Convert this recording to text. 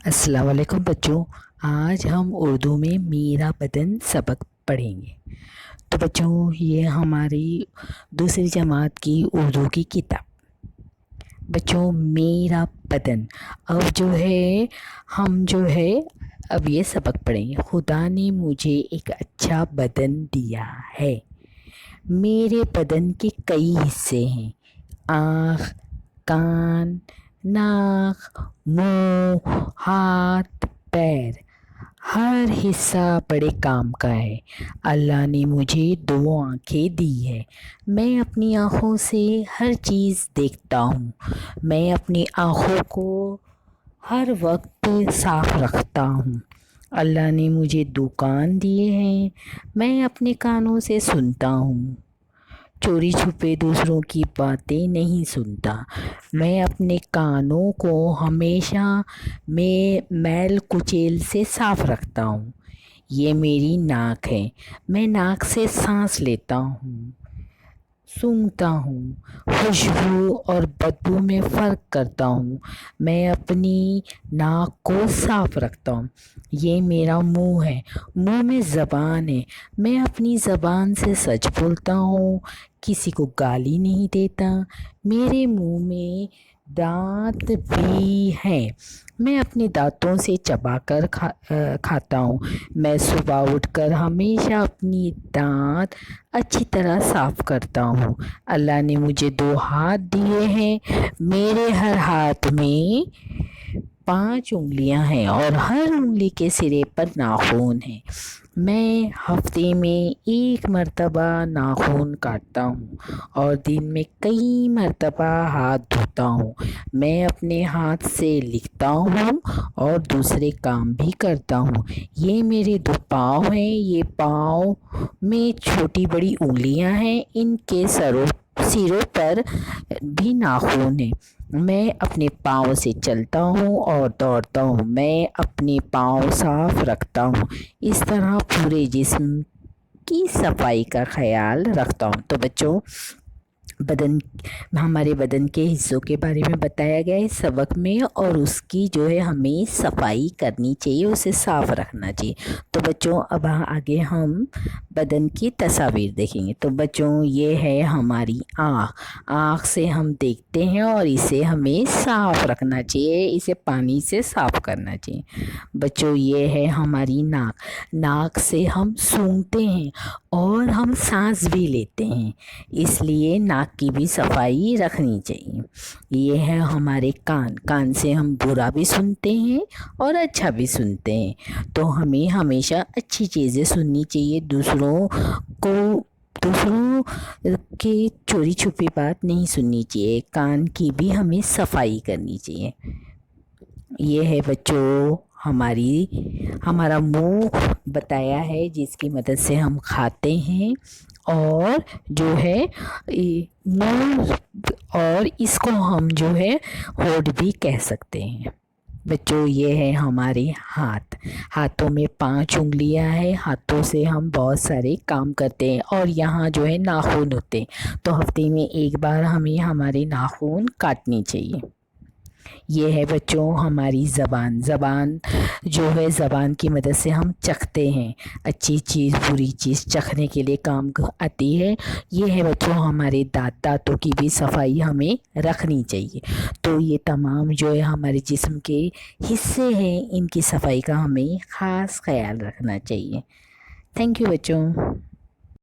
السلام علیکم بچوں، آج ہم اردو میں میرا بدن سبق پڑھیں گے۔ تو بچوں، یہ ہماری دوسری جماعت کی اردو کی کتاب۔ بچوں، میرا بدن، اب ہم اب یہ سبق پڑھیں گے۔ خدا نے مجھے ایک اچھا بدن دیا ہے۔ میرے بدن کے کئی حصے ہیں: آنکھ، کان، ناک، منہ، ہاتھ، پیر۔ ہر حصہ بڑے کام کا ہے۔ اللہ نے مجھے 2 آنکھیں دی ہیں۔ میں اپنی آنکھوں سے ہر چیز دیکھتا ہوں۔ میں اپنی آنکھوں کو ہر وقت صاف رکھتا ہوں۔ اللہ نے مجھے 2 کان دیے ہیں۔ میں اپنے کانوں سے سنتا ہوں۔ چوری چھپے دوسروں کی باتیں نہیں سنتا۔ میں اپنے کانوں کو ہمیشہ میل کچیل سے صاف رکھتا ہوں۔ یہ میری ناک ہے۔ میں ناک سے سانس لیتا ہوں، سونگھتا ہوں، خوشبو اور بدبو میں فرق کرتا ہوں۔ میں اپنی ناک کو صاف رکھتا ہوں۔ یہ میرا منہ ہے۔ منہ میں زبان ہے۔ میں اپنی زبان سے سچ بولتا ہوں، کسی کو گالی نہیں دیتا۔ میرے منہ میں دانت بھی ہیں۔ میں اپنے دانتوں سے چبا کر کھاتا ہوں۔ میں صبح اٹھ کر ہمیشہ اپنی دانت اچھی طرح صاف کرتا ہوں۔ اللہ نے مجھے 2 ہاتھ دیے ہیں۔ میرے ہر ہاتھ میں 5 انگلیاں ہیں اور ہر انگلی کے سرے پر ناخن ہیں۔ میں ہفتے میں 1 مرتبہ ناخن کاٹتا ہوں اور دن میں کئی مرتبہ ہاتھ دھوتا ہوں۔ میں اپنے ہاتھ سے لکھتا ہوں اور دوسرے کام بھی کرتا ہوں۔ یہ میرے 2 پاؤں ہیں۔ یہ پاؤں میں چھوٹی بڑی انگلیاں ہیں۔ ان کے سروں پر بھی ناخن ہیں۔ میں اپنے پاؤں سے چلتا ہوں اور دوڑتا ہوں۔ میں اپنے پاؤں صاف رکھتا ہوں۔ اس طرح پورے جسم کی صفائی کا خیال رکھتا ہوں۔ تو بچوں، ہمارے بدن کے حصوں کے بارے میں بتایا گیا ہے سبق میں، اور اس کی ہمیں صفائی کرنی چاہیے، اسے صاف رکھنا چاہیے۔ تو بچوں، اب آگے ہم بدن کی تصاویر دیکھیں گے۔ تو بچوں، یہ ہے ہماری آنکھ۔ آنکھ سے ہم دیکھتے ہیں اور اسے ہمیں صاف رکھنا چاہیے، اسے پانی سے صاف کرنا چاہیے۔ بچوں، یہ ہے ہماری ناک۔ ناک سے ہم سونگھتے ہیں اور ہم سانس بھی لیتے ہیں، اس لیے ناک کی بھی صفائی رکھنی چاہیے۔ یہ ہے ہمارے کان۔ کان سے ہم برا بھی سنتے ہیں اور اچھا بھی سنتے ہیں، تو ہمیں ہمیشہ اچھی چیزیں سننی چاہیے، دوسروں کی چوری چھپی بات نہیں سننی چاہیے۔ کان کی بھی ہمیں صفائی کرنی چاہیے۔ یہ ہے بچوں ہمارا منہ بتایا ہے، جس کی مدد سے ہم کھاتے ہیں، اور منہ، اور اس کو ہم ہونٹ بھی کہہ سکتے ہیں۔ بچوں، یہ ہے ہمارے ہاتھ۔ ہاتھوں میں 5 انگلیاں ہیں۔ ہاتھوں سے ہم بہت سارے کام کرتے ہیں، اور یہاں ناخن ہوتے ہیں، تو ہفتے میں 1 بار ہمیں ہمارے ناخن کاٹنی چاہیے۔ یہ ہے بچوں ہماری زبان۔ زبان کی مدد سے ہم چکھتے ہیں، اچھی چیز بری چیز چکھنے کے لیے کام آتی ہے۔ یہ ہے بچوں ہمارے دانتوں کی بھی صفائی ہمیں رکھنی چاہیے۔ تو یہ تمام ہمارے جسم کے حصے ہیں، ان کی صفائی کا ہمیں خاص خیال رکھنا چاہیے۔ تھینک یو بچوں۔